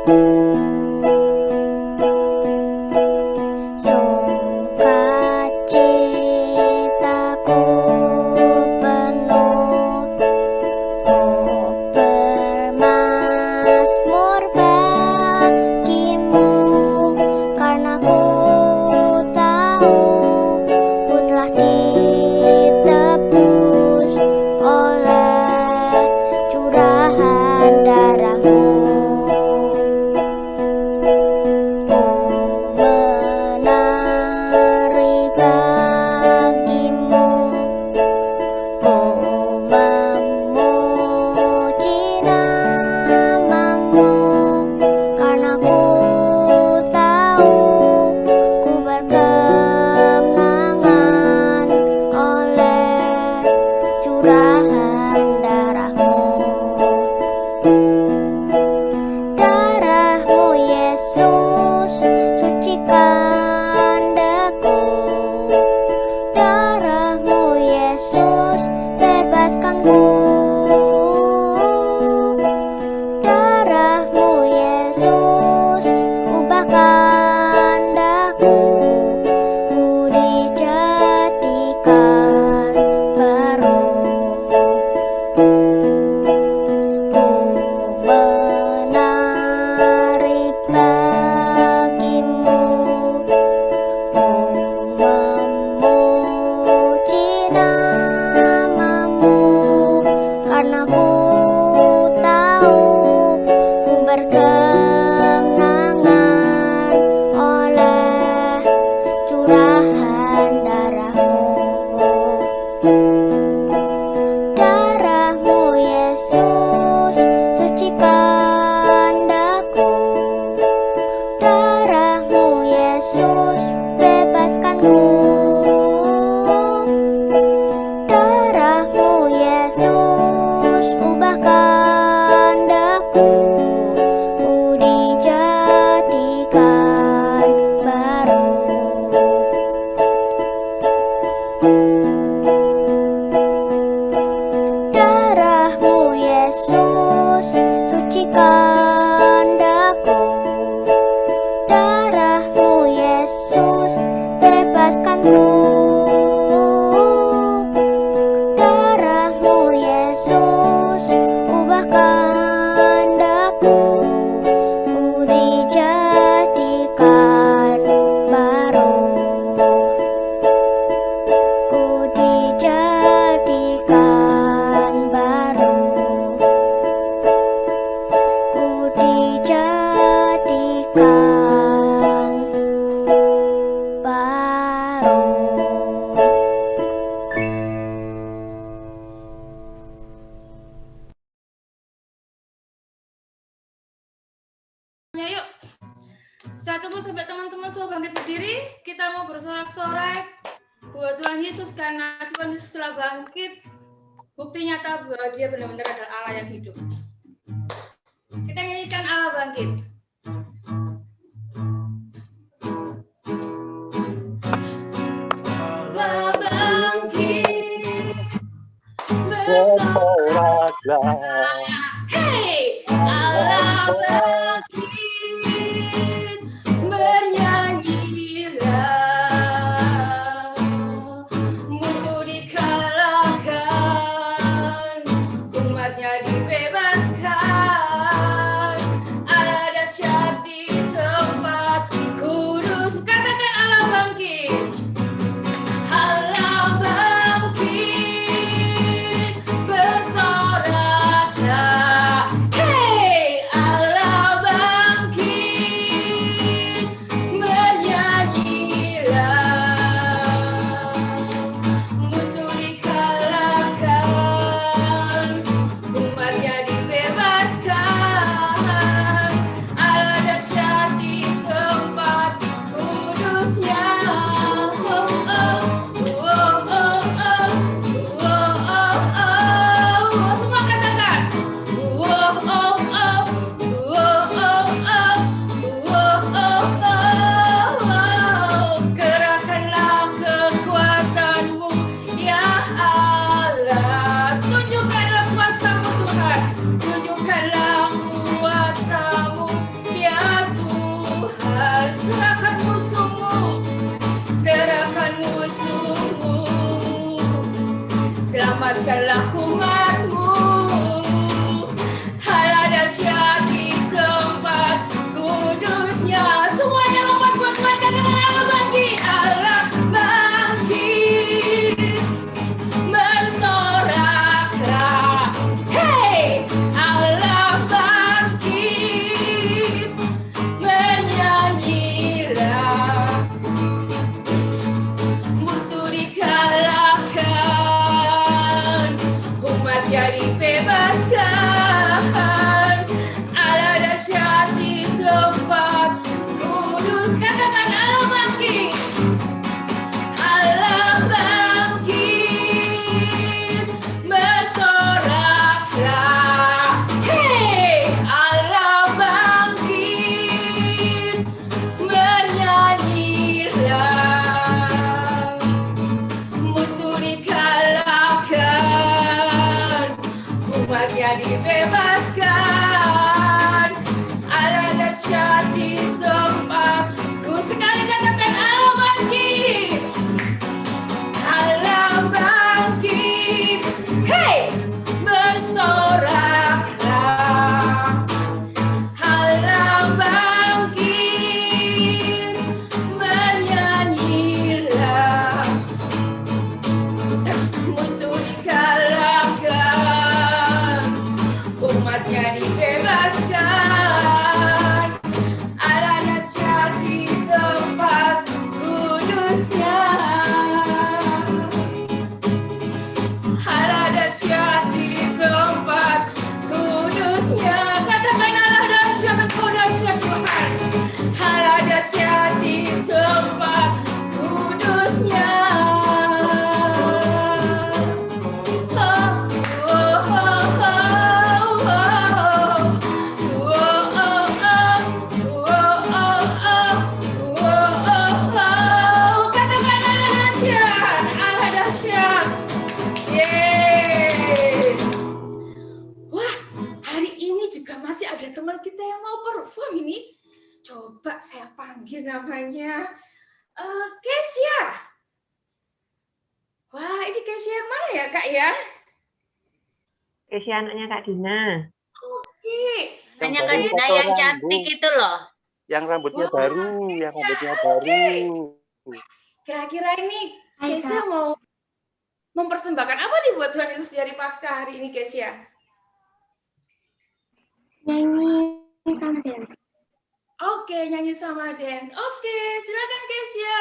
Sukacitaku penuh, ku bermazmur bagimu, karena ku tahu ku telah ditebus oleh curahan darahmu. Ku menari bagimu, ku memuji namamu, karena ku tahu ku berkemenangan oleh curahan darahmu. Darahmu Yesus sucikan daku, darahmu Yesus bebaskanku, darahmu Yesus ubahkan daku, ku dijadikan baru. Ku menari bagimu, ku memuji namamu, karena ku tahu ku berkemenangan oleh curahan darahmu. Darahmu Yesus sucikan daku, darahmu Yesus bebaskanku, darahmu Yesus ubahkan daku, ku dijadikan baru. Darahmu Yesus sucikan daku, darahmu Yesus bebaskanku, darahmu Yesus ubahkan daku, ku dijadikan baru, ku dijadikan baru, ku dijadikan baru. Ya, yuk. Saya tunggu sampai teman-teman semua bangkit berdiri. Kita mau bersorak-sorai buat Tuhan Yesus, karena Tuhan Yesus telah bangkit. Bukti nyata bahwa Dia benar-benar adalah Allah yang hidup. Kita nyanyikan Allah bangkit. Allah bangkit, bersoraklah. Hey, Allah bangkit, bernyanyilah. Musuh dikalahkan, umatnya dibebaskan. Ada dahsyat di tempat kudus. Katakan Allah bangkit. Allah bangkit, bersorak. di tempatku. Sekali katakan alam bangkit, alam bangkit. Hey, bersoraklah, alam bangkit, bernyanyilah. Musuh dikalahkan, umatnya dibebaskan. Allah dahsyat di tempat kudusnya. Allah dahsyat di tempat kudusnya. Katakan Allah dahsyat, Engkau dahsyat Tuhan. Allah dahsyat di tempat kudusnya. Teman kita yang mau perform ini, coba saya panggil namanya Kesia. Wah, ini Kesia yang mana ya Kak ya? Kesia anaknya Kak Dina. Oke. Anaknya Kak Dina yang cantik itu loh. Yang rambutnya Wah, baru, yang rambutnya Oke. baru. Kira-kira ini Hai, Kesia mau mempersembahkan apa nih buat Tuhan Yesus dari Paskah hari ini, Kesia? Nyanyi sama dance. Oke, nyanyi sama Den. Oke, silakan Kesia.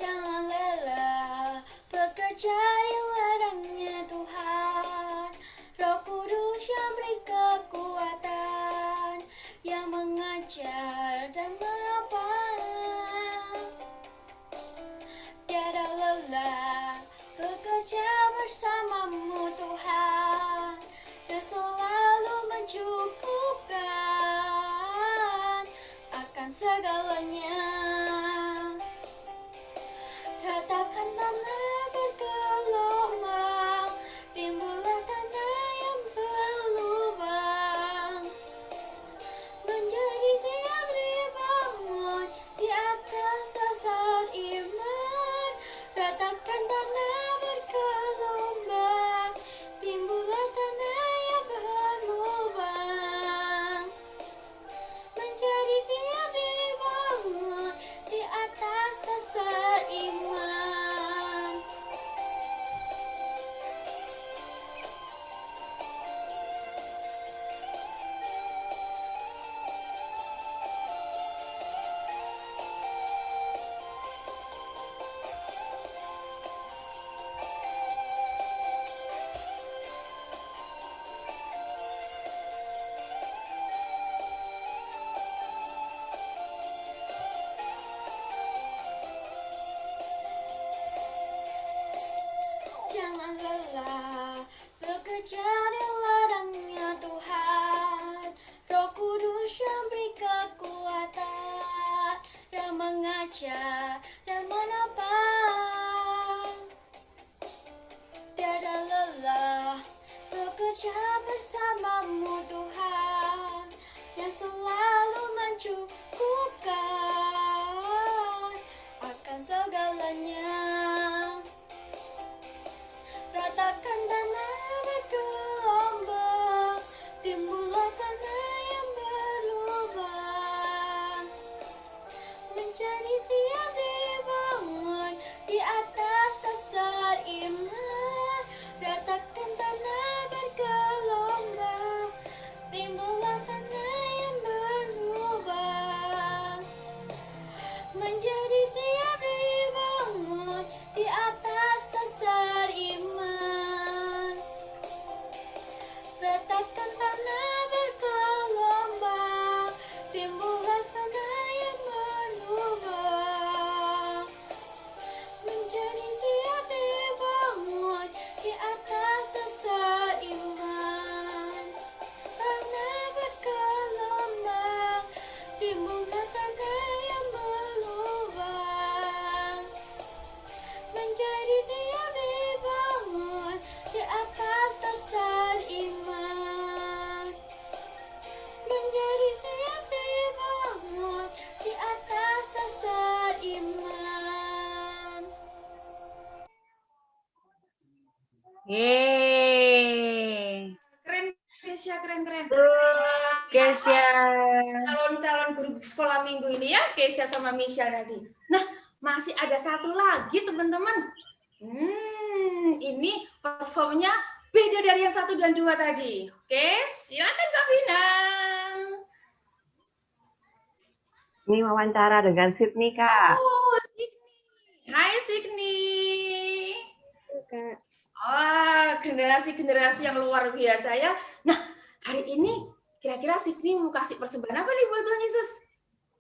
Jangan lelah bekerja di ladangnya Tuhan. Roh Kudus yang beri kekuatan, yang mengajar dan menopang. Tiada lelah bekerja bersamamu Tuhan, dan selalu mencukupkan akan segalanya. Ratakan tanah bergelombang, timbullah tanah yang berlubang, menjadi siap dibangun di atas dasar iman. Ratakan tanah bergelombang, timbullah tanah yang berlubang, menjadi siap dibangun di atas dasar iman. Jangan lelah bekerja di ladangnya Tuhan. Roh Kudus yang beri kekuatan, yang mengajar dan menopang. Tiada lelah bekerja bersamamu Tuhan, yang selalu mencukupkan akan segalanya. Ratakan tanah bergelombang, timbullah tanah yang berlubang, menjadi siap dibangun di atas dasar iman. Ratakan tanah bergelombang, Yeay. Keren, Kesia, keren. Kesia. Calon-calon guru sekolah minggu ini ya, Kesia sama Misha tadi. Nah, masih ada satu lagi teman-teman. Ini performnya beda dari yang 1 dan 2 tadi. Oke, silakan Kak Vina. Ini wawancara dengan Sydney, Kak. Oh, Sydney. Hai Sydney. Kak. Generasi-generasi yang luar biasa ya. Nah, hari ini kira-kira Sydney mau kasih persembahan apa nih buat Tuhan Yesus?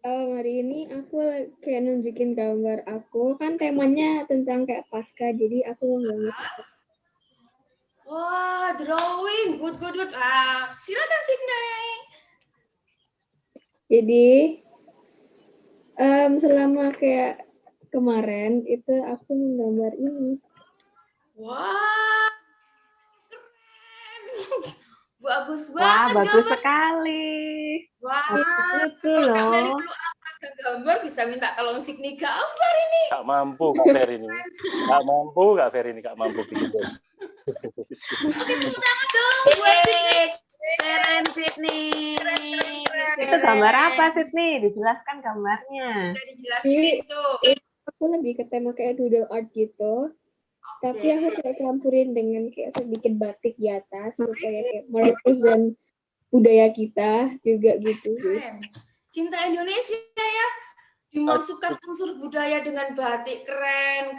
Hari ini aku kayak nunjukin gambar aku, kan temanya tentang kayak Paskah, jadi aku mau gambar. Wah, drawing. Good. Silakan Sydney. Jadi selama kayak kemarin itu aku menggambar ini. Wah, keren. Bagus Wah, banget bagus gambar. sekali. Wah, Itu kalau dari loh. dulu olahraga gambar bisa minta tolong Sydney gambar ini. Gak mampu Kak Ferry ini. Gak mampu bikin. Tepuk tangan dong buat Sydney. Keren Sydney. Itu gambar apa, Sydney? Dijelaskan gambarnya. Bisa dijelasin itu. Aku lebih ke tema kayak doodle art gitu. Tapi aku kayak campurin dengan kayak sedikit batik di atas supaya kayak merepresent budaya kita juga gitu. Keren. Cinta Indonesia ya. Dimasukkan unsur budaya dengan batik. Keren.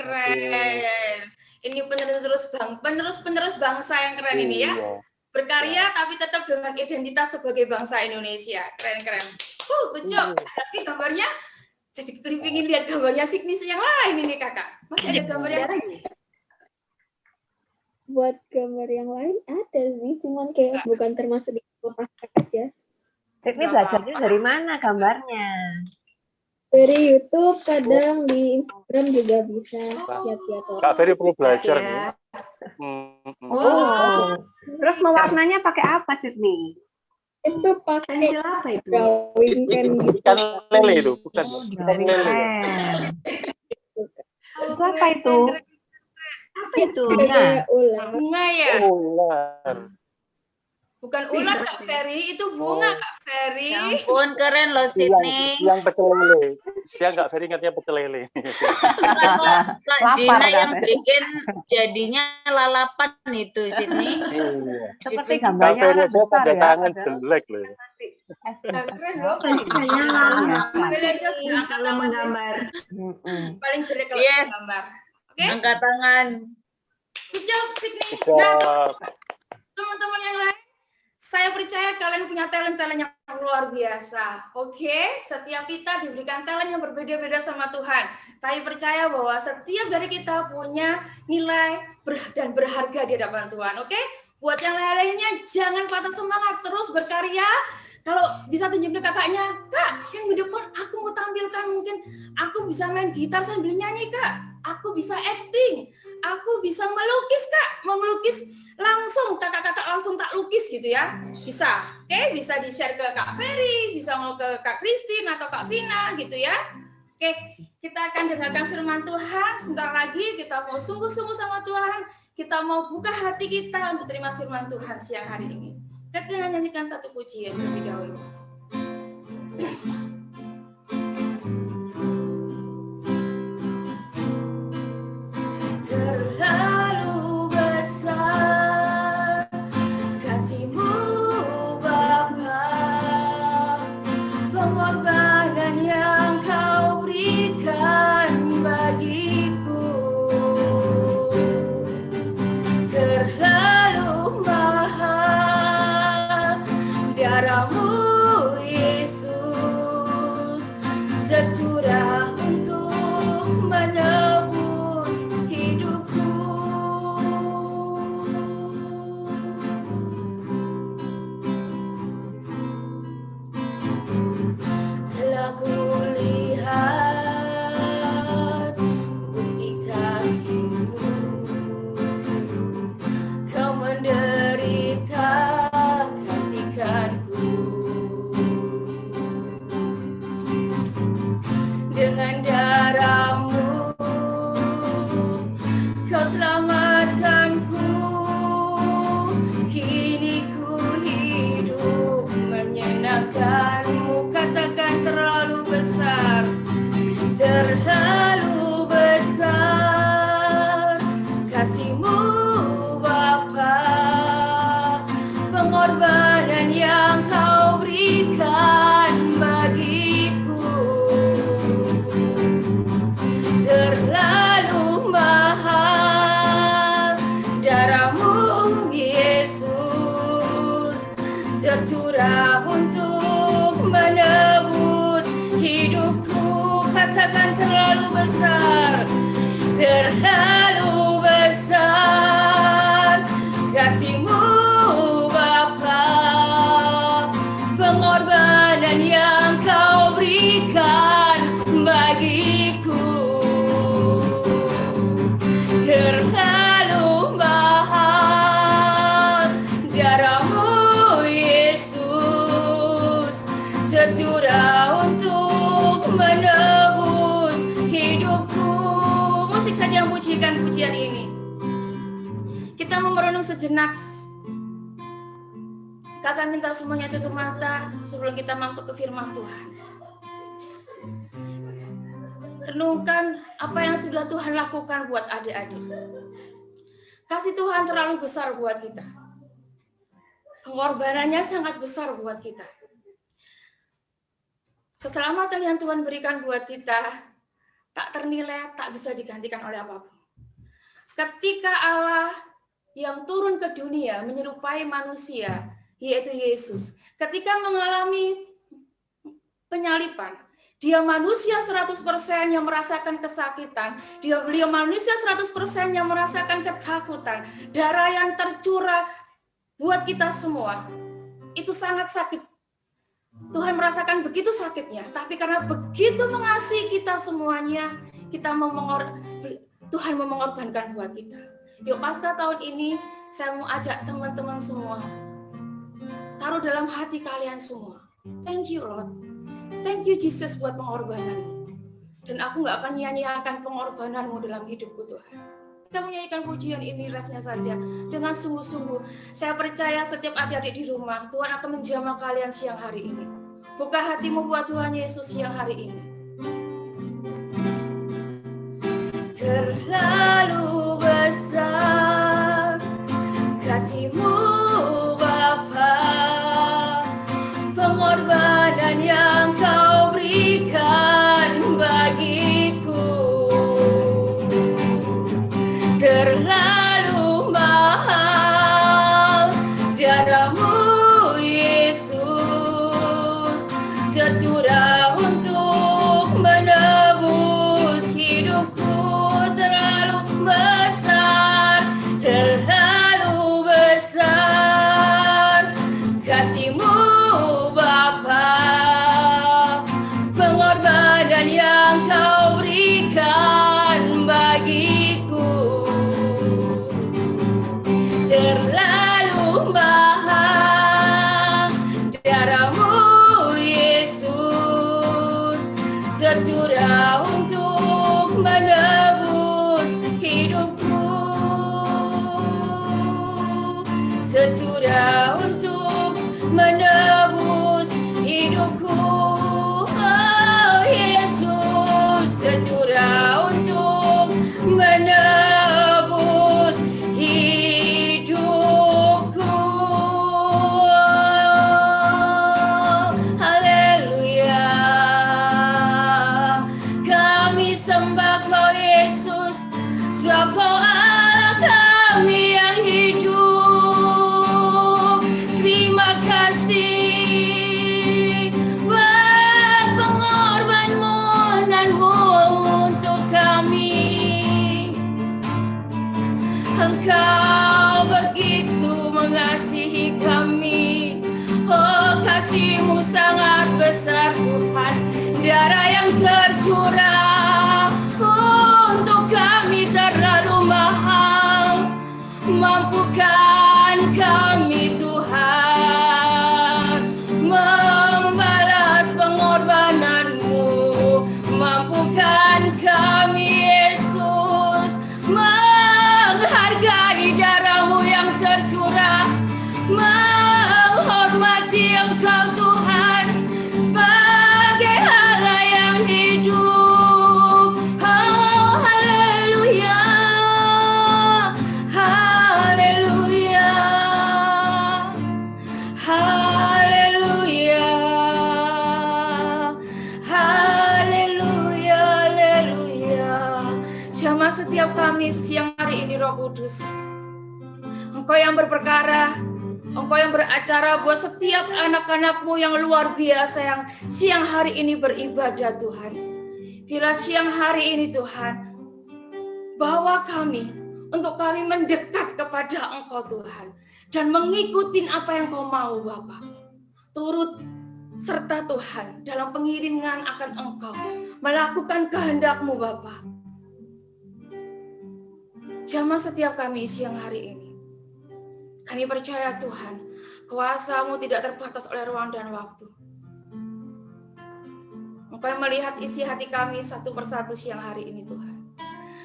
Ini penerus bangsa yang keren ini ya. Iya. Berkarya tapi tetap dengan identitas sebagai bangsa Indonesia. Keren. Good job. Tapi gambarnya jadi pengen lihat gambarnya Sydney yang lain ini Kakak. Masih ada gambar yang lain? Buat gambar yang lain ada sih, cuman kayak bukan termasuk di Paskah aja. Sydney belajarnya dari mana gambarnya? Dari YouTube, kadang di Instagram juga bisa lihat-lihat orang. Kak Ferry perlu belajar Ya. nih. Oh. Terus mewarnanya pakai apa, Sydney? Itu pakai Pensil apa itu? drawing pen gitu. Ikan lele itu, bukan. Ikan Dari lele. pen. Itu apa itu? Apa itu? Kayak ular. Bunga ya? Ular. Bukan ular Kak Ferry, itu bunga Kak Ferry. Ya ampun, keren loh Sydney. Yang pecel lele. Siang Kak Ferry ingatnya pecel lele. Kak Lapar, Dina Kak yang Ferry. bikin jadinya lalapan itu Sydney. Iya. Seperti Kak gambarnya Ferry orang aja besar tanda ya. tangan padahal jelek loh. Keren loh. biasa. Belajar sudah angkat tangan paling jelek kalau Yes. gambar. Oke? Angkat tangan. Good job Sydney. Bisa. Nah, teman-teman yang lain, saya percaya kalian punya talent-talent yang luar biasa. Oke, setiap kita diberikan talent yang berbeda-beda sama Tuhan. Tapi percaya bahwa setiap dari kita punya nilai dan berharga di hadapan Tuhan. Oke, buat yang lainnya jangan patah semangat, terus berkarya. Kalau bisa tunjuk ke kakaknya, Kak, yang di depan aku mau tampilkan mungkin aku bisa main gitar sambil nyanyi, Kak. Aku bisa acting, aku bisa melukis, Kak. Mau melukis langsung kakak-kakak langsung tak lukis gitu ya, bisa. Oke, bisa di share ke Kak Ferry, bisa mau ke Kak Christine atau Kak Vina gitu ya. Oke, kita akan dengarkan firman Tuhan sebentar lagi. Kita mau sungguh-sungguh sama Tuhan, kita mau buka hati kita untuk terima firman Tuhan siang hari ini. Kita nyanyikan satu pujian terlebih dahulu. Terlalu besar kasih-Mu Bapa, pengorbanan yang Kau berikan bagiku terlalu mahal. Darah-Mu Yesus tercurah untuk menebus hidupku. Telah kulihat bukti kasih-Mu, Kau menderita gantikanku. Dengan darah-Mu terlalu mahal. Darahmu Yesus tercurah untuk menebus hidupku. Katakan terlalu besar, terlalu besar kasih-Mu Bapa, pengorbanan yang Kau berikan bagiku terlalu mahal. Darah-Mu Yesus tercurah untuk menebus hidupku. Musik saja yang pujikan pujian ini. Kita mau merenung sejenak. Kakak minta semuanya tutup mata sebelum kita masuk ke firman Tuhan. Renungkan apa yang sudah Tuhan lakukan buat adik-adik. Kasih Tuhan terlalu besar buat kita. Pengorbanannya sangat besar buat kita. Keselamatan yang Tuhan berikan buat kita tak ternilai, tak bisa digantikan oleh apapun. Ketika Allah yang turun ke dunia menyerupai manusia, yaitu Yesus, ketika mengalami penyaliban, dia manusia 100% yang merasakan kesakitan, beliau manusia 100% yang merasakan ketakutan, darah yang tercurah buat kita semua, itu sangat sakit. Tuhan merasakan begitu sakitnya, tapi karena begitu mengasihi kita semuanya, Tuhan mau mengorbankan buat kita. Yuk Paskah tahun ini, saya mau ajak teman-teman semua, taruh dalam hati kalian semua. Thank you Lord. Thank you Jesus buat pengorbananmu. Dan aku gak akan nyanyiakan pengorbananmu dalam hidupku Tuhan. Kita menyanyikan pujian ini refnya saja dengan sungguh-sungguh. Saya percaya setiap adik-adik di rumah, Tuhan akan menjamah kalian siang hari ini. Buka hatimu buat Tuhan Yesus siang hari ini. Terlalu besar kasih-Mu Bapa, pengorbanan yang Kau berikan bagiku terlalu mahal. Darah-Mu Yesus tercurah untuk menebus hidupku terlalu besar, terlalu besar kasih-Mu Bapa, pengorbanan yang Kau berikan bagiku terlalu mahal. Darah-Mu Yesus tercurah untuk menebus hidupku, tercurah untuk menebus hidupku. Oh Yesus tercurah untuk menebus hidupku. Haleluya. Kami sembah Kau Yesus, sebab Kau Allah kami yang hidup. Terima kasih buat pengorbanan-Mu untuk kami. Engkau begitu mengasihi kami. Oh kasih-Mu sangat besar Tuhan. Darah yang tercurah untuk kami terlalu mahal. Mampukan kami Tuhan membalas pengorbanan-Mu. Mampukan kami Yesus menghargai darah-Mu yang tercurah, menghormati Engkau Tuhan sebagai Allah yang hidup. Oh haleluya, haleluya. Jamah setiap Kamis siang hari ini, Roh Kudus. Engkau yang berperkara, Engkau yang beracara buat setiap anak-anak-Mu yang luar biasa yang siang hari ini beribadah, Tuhan. Bila siang hari ini, Tuhan, bawa kami untuk kami mendekat kepada Engkau, Tuhan, dan mengikuti apa yang Kau mau, Bapa. Turut serta Tuhan dalam pengiringan akan Engkau, melakukan kehendak-Mu, Bapa. Jamah setiap kami siang hari ini. Kami percaya, Tuhan, kuasa-Mu tidak terbatas oleh ruang dan waktu. Engkau yang melihat isi hati kami satu persatu siang hari ini, Tuhan.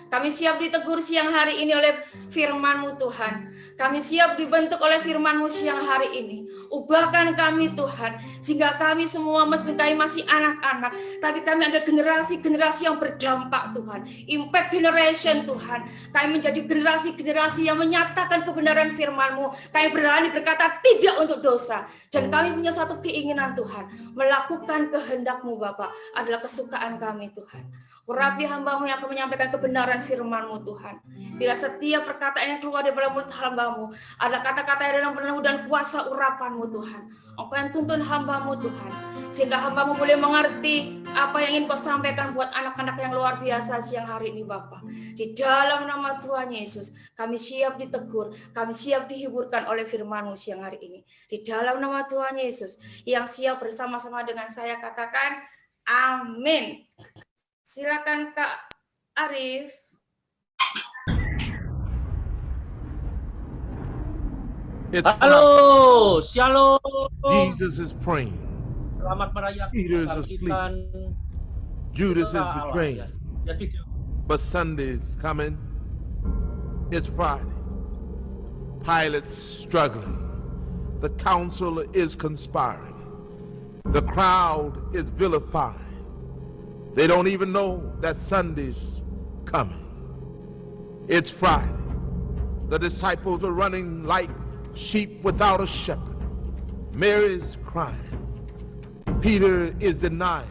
Kami siap ditegur siang hari ini oleh firman-Mu, Tuhan. Kami siap dibentuk oleh firman-Mu siang hari ini. Ubahkan kami, Tuhan, sehingga kami semua meskipun kami masih anak-anak, tapi kami ada generasi-generasi yang berdampak, Tuhan. Impact generation, Tuhan. Kami menjadi generasi-generasi yang menyatakan kebenaran firman-Mu. Kami berani berkata tidak untuk dosa. Dan kami punya satu keinginan, Tuhan. Melakukan kehendak-Mu, Bapa, adalah kesukaan kami, Tuhan. Urapi hamba-Mu yang akan menyampaikan kebenaran firman-Mu, Tuhan. Bila setiap perkataan yang keluar dari mulut hamba-Mu ada kata-kata yang dalam penuh dan kuasa urapan-Mu, Tuhan. Engkau yang tuntun hamba-Mu, Tuhan, sehingga hamba-Mu boleh mengerti apa yang ingin Kau sampaikan buat anak-anak yang luar biasa siang hari ini, Bapa. Di dalam nama Tuhan Yesus, kami siap ditegur, kami siap dihiburkan oleh firman-Mu siang hari ini. Di dalam nama Tuhan Yesus, yang siap bersama-sama dengan saya katakan, amin. Silakan Kak Arif. Halo, shalom. Jesus is praying. Selamat merayakan Peter is asleep. Judas is betraying. But Sunday's coming. It's Friday. Pilate's struggling. The council is conspiring. The crowd is vilifying. They don't even know that Sunday's coming. It's Friday. The disciples are running like sheep without a shepherd. Mary's crying. Peter is denying.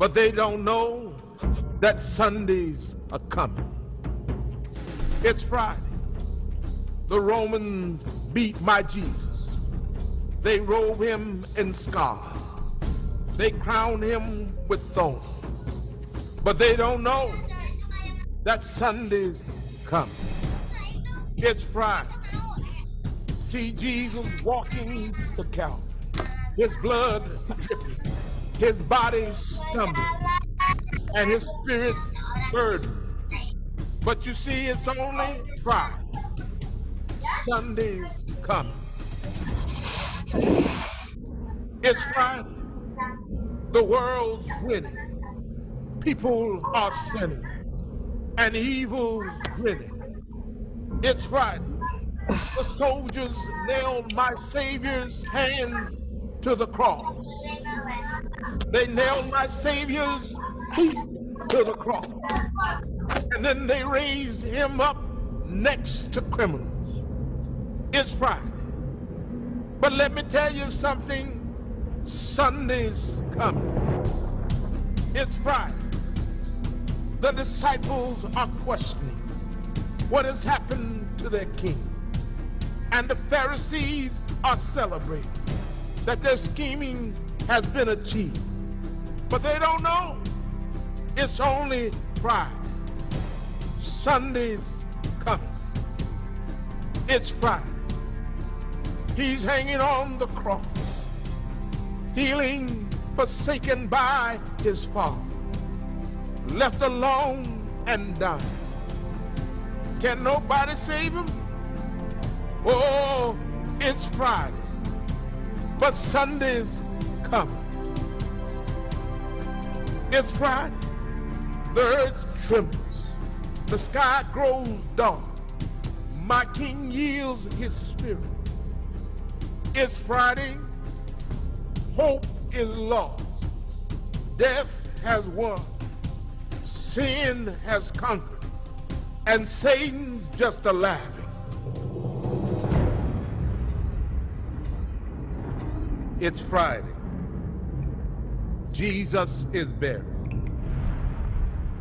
But they don't know that Sundays are coming. It's Friday. The Romans beat my Jesus. They robe him in scarlet. They crown him with thorns. But they don't know that Sunday's coming. It's Friday. See Jesus walking to Calvary. His blood dripping, his body stumbling, and his spirit burdened. But you see, it's only Friday. Sunday's coming. It's Friday. The world's winning. People are sinning, and evil's grinning. It's Friday. The soldiers nailed my Savior's hands to the cross. They nailed my Savior's feet to the cross. And then they raised him up next to criminals. It's Friday. But let me tell you something. Sunday's coming. It's Friday. The disciples are questioning what has happened to their king. And the Pharisees are celebrating that their scheming has been achieved. But they don't know it's only Friday. Sunday's coming. It's Friday. He's hanging on the cross, healing, forsaken by his Father, left alone and dying. Can nobody save him? Oh, it's Friday, but Sunday's coming. It's Friday. The earth trembles. The sky grows dark. My King yields his spirit. It's Friday. Hope is lost. Death has won. Sin has conquered. And Satan's just a laughing. It's Friday. Jesus is buried.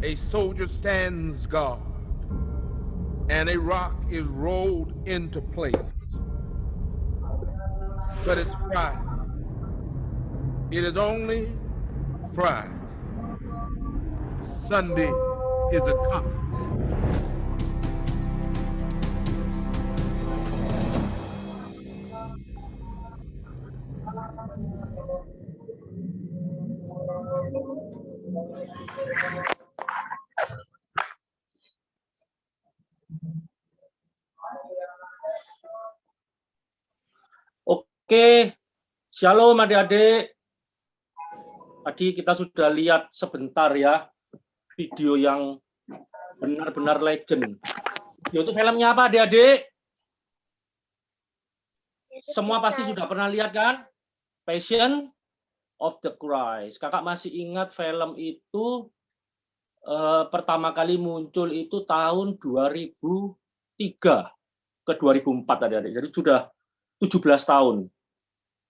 a soldier stands guard, and a rock is rolled into place. But it's Friday. It is only Friday. Sunday is a coming. Oke, shalom adik-adik. Tadi kita sudah lihat sebentar ya video yang benar-benar legend. Video itu filmnya apa adik-adik? Semua pasti sudah pernah lihat kan? Passion of the Christ. Kakak masih ingat film itu pertama kali muncul itu tahun 2003 ke 2004 adik-adik. Jadi sudah 17 tahun.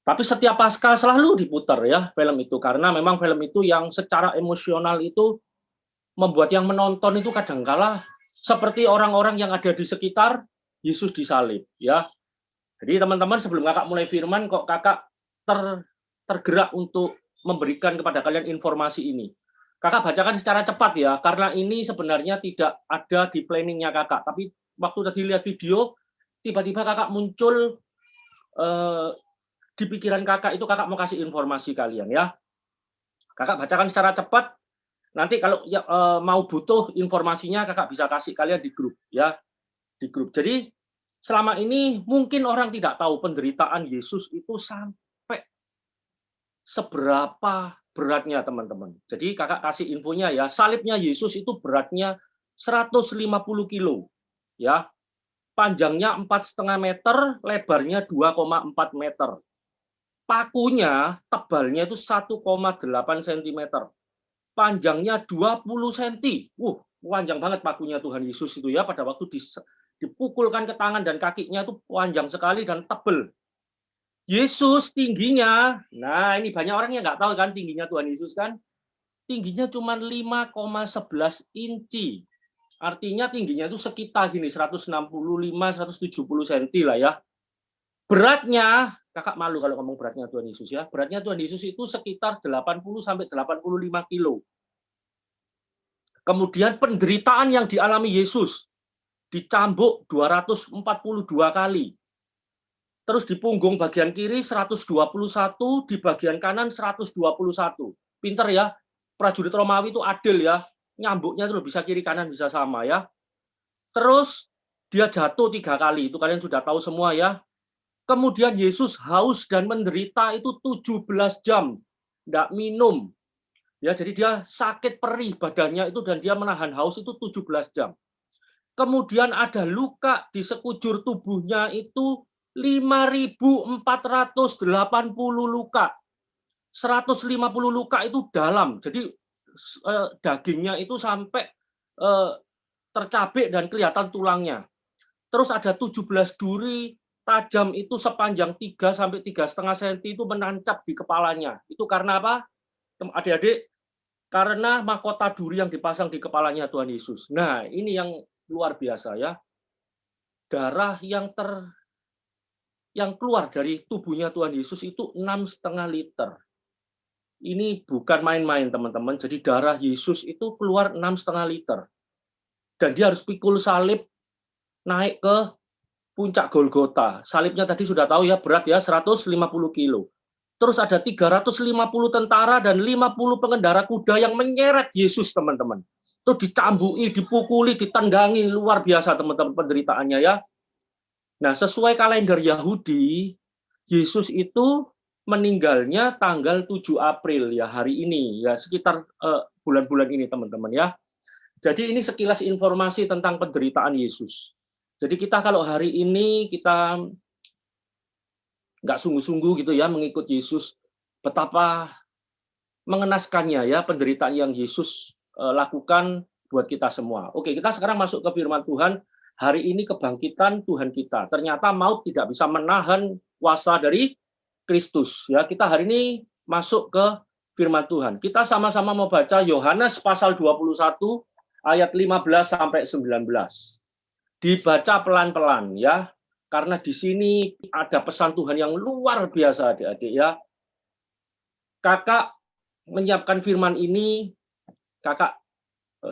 Tapi setiap Paskah selalu diputar ya film itu, karena memang film itu yang secara emosional itu membuat yang menonton itu kadangkala seperti orang-orang yang ada di sekitar Yesus disalib ya. Jadi teman-teman, sebelum kakak mulai firman, kok kakak tergerak untuk memberikan kepada kalian informasi ini. Kakak bacakan secara cepat ya, karena ini sebenarnya tidak ada di planningnya kakak. Tapi waktu tadi lihat video, tiba-tiba kakak muncul di pikiran kakak itu, kakak mau kasih informasi kalian ya. Kakak bacakan secara cepat. Nanti kalau mau butuh informasinya, kakak bisa kasih kalian di grup ya, di grup. Jadi selama ini mungkin orang tidak tahu penderitaan Yesus itu sampai seberapa beratnya teman-teman. Jadi kakak kasih infonya ya, salibnya Yesus itu beratnya 150 kilo ya, panjangnya 4,5 meter, lebarnya 2,4 meter. Pakunya tebalnya itu 1,8 cm, panjangnya 20 cm. Panjang banget pakunya Tuhan Yesus itu ya, pada waktu dipukulkan ke tangan dan kakinya itu panjang sekali dan tebal. Yesus tingginya, nah ini banyak orang yang nggak tahu kan tingginya Tuhan Yesus kan, tingginya cuma 5,11 inci. Artinya tingginya itu sekitar gini, 165-170 cm lah ya. Beratnya, kakak malu kalau ngomong beratnya Tuhan Yesus ya. Beratnya Tuhan Yesus itu sekitar 80-85 kilo. Kemudian penderitaan yang dialami Yesus, dicambuk 242 kali. Terus di punggung bagian kiri 121, di bagian kanan 121. Pinter ya, prajurit Romawi itu adil ya. Nyambuknya itu bisa kiri kanan bisa sama ya. Terus dia jatuh 3 kali, itu kalian sudah tahu semua ya. Kemudian Yesus haus dan menderita itu 17 jam, enggak minum. Ya, jadi dia sakit perih badannya itu dan dia menahan haus itu 17 jam. Kemudian ada luka di sekujur tubuhnya itu 5.480 luka. 150 luka itu dalam. Jadi dagingnya itu sampai tercabik dan kelihatan tulangnya. Terus ada 17 duri tajam itu sepanjang 3 sampai 3,5 cm itu menancap di kepalanya. Itu karena apa? Adik-adik, karena mahkota duri yang dipasang di kepalanya Tuhan Yesus. Nah, ini yang luar biasa ya. Darah yang keluar dari tubuhnya Tuhan Yesus itu 6,5 liter. Ini bukan main-main teman-teman. Jadi darah Yesus itu keluar 6,5 liter. Dan dia harus pikul salib naik ke puncak Golgota. Salibnya tadi sudah tahu ya, berat ya, 150 kilo. Terus ada 350 tentara dan 50 pengendara kuda yang menyeret Yesus teman-teman. Itu dicambui, dipukuli, ditendangi, luar biasa teman-teman penderitaannya ya. Nah, sesuai kalender Yahudi, Yesus itu meninggalnya tanggal 7 April ya, hari ini ya, sekitar bulan-bulan ini teman-teman ya. Jadi ini sekilas informasi tentang penderitaan Yesus. Jadi kita kalau hari ini kita nggak sungguh-sungguh gitu ya mengikut Yesus, betapa mengenaskannya ya penderitaan yang Yesus lakukan buat kita semua. Oke, kita sekarang masuk ke firman Tuhan. Hari ini kebangkitan Tuhan kita. Ternyata maut tidak bisa menahan kuasa dari Kristus. Ya, kita hari ini masuk ke firman Tuhan. Kita sama-sama mau baca Yohanes pasal 21 ayat 15 sampai 19. Dibaca pelan-pelan ya. Karena di sini ada pesan Tuhan yang luar biasa adik-adik ya. Kakak menyiapkan firman ini, kakak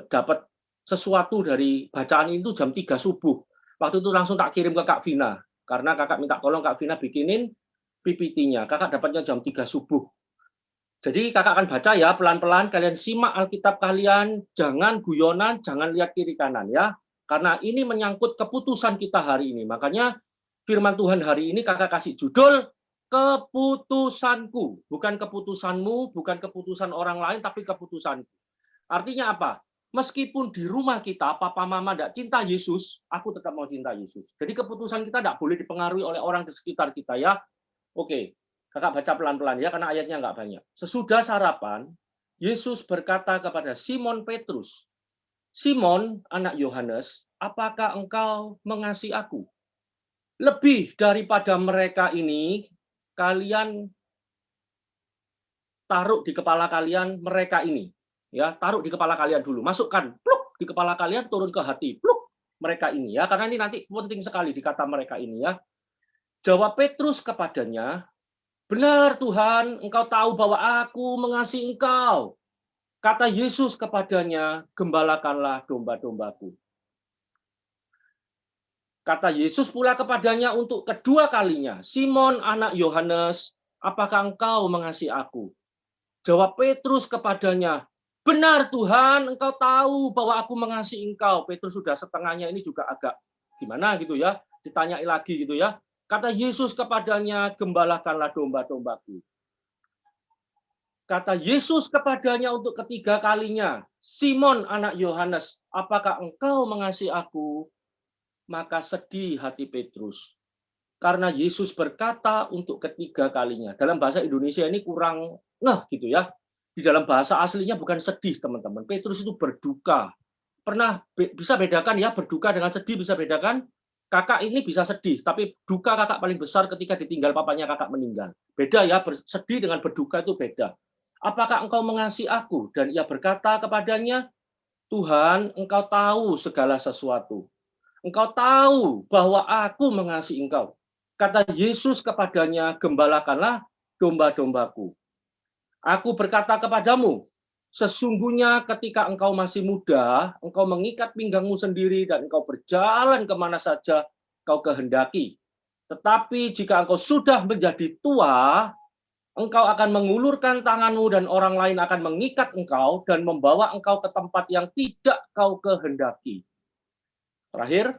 dapat sesuatu dari bacaan itu jam 3 subuh. Waktu itu langsung tak kirim ke Kak Vina. Karena kakak minta tolong Kak Vina bikinin PPT-nya. Kakak dapatnya jam 3 subuh. Jadi kakak akan baca ya pelan-pelan. Kalian simak Alkitab kalian. Jangan guyonan, jangan lihat kiri kanan ya. Karena ini menyangkut keputusan kita hari ini. Makanya firman Tuhan hari ini kakak kasih judul keputusanku. Bukan keputusanmu, bukan keputusan orang lain, tapi keputusanku. Artinya apa? Meskipun di rumah kita, papa mama tidak cinta Yesus, aku tetap mau cinta Yesus. Jadi keputusan kita tidak boleh dipengaruhi oleh orang di sekitar kita ya. Oke, kakak baca pelan-pelan ya, karena ayatnya nggak banyak. Sesudah sarapan, Yesus berkata kepada Simon Petrus, Simon, anak Yohanes, apakah engkau mengasihi aku? Lebih daripada mereka ini, kalian taruh di kepala kalian mereka ini. Ya, taruh di kepala kalian dulu, masukkan pluk di kepala kalian, turun ke hati pluk mereka ini ya, karena ini nanti penting sekali di kata mereka ini ya. Jawab Petrus kepadanya, benar Tuhan, engkau tahu bahwa aku mengasihi engkau. Kata Yesus kepadanya, gembalakanlah domba-dombaku. Kata Yesus pula kepadanya untuk kedua kalinya, Simon anak Yohanes, apakah engkau mengasihi aku? Jawab Petrus kepadanya, benar Tuhan, engkau tahu bahwa aku mengasihi engkau. Petrus sudah setengahnya ini juga agak gimana gitu ya, ditanyai lagi gitu ya. Kata Yesus kepadanya, gembalakanlah domba-dombaku. Kata Yesus kepadanya untuk ketiga kalinya, Simon anak Yohanes, apakah engkau mengasihi aku? Maka sedih hati Petrus. Karena Yesus berkata untuk ketiga kalinya. Dalam bahasa Indonesia ini kurang ngeh gitu ya. Di dalam bahasa aslinya bukan sedih, teman-teman. Petrus itu berduka. Pernah bisa bedakan ya, berduka dengan sedih bisa bedakan? Kakak ini bisa sedih, tapi duka kakak paling besar ketika ditinggal papanya kakak meninggal. Beda ya, sedih dengan berduka itu beda. Apakah engkau mengasihi aku? Dan ia berkata kepadanya, Tuhan, engkau tahu segala sesuatu. Engkau tahu bahwa aku mengasihi engkau. Kata Yesus kepadanya, gembalakanlah domba-dombaku. Aku berkata kepadamu, sesungguhnya ketika engkau masih muda, engkau mengikat pinggangmu sendiri dan engkau berjalan kemana saja kau kehendaki. Tetapi jika engkau sudah menjadi tua, engkau akan mengulurkan tanganmu dan orang lain akan mengikat engkau dan membawa engkau ke tempat yang tidak kau kehendaki. Terakhir,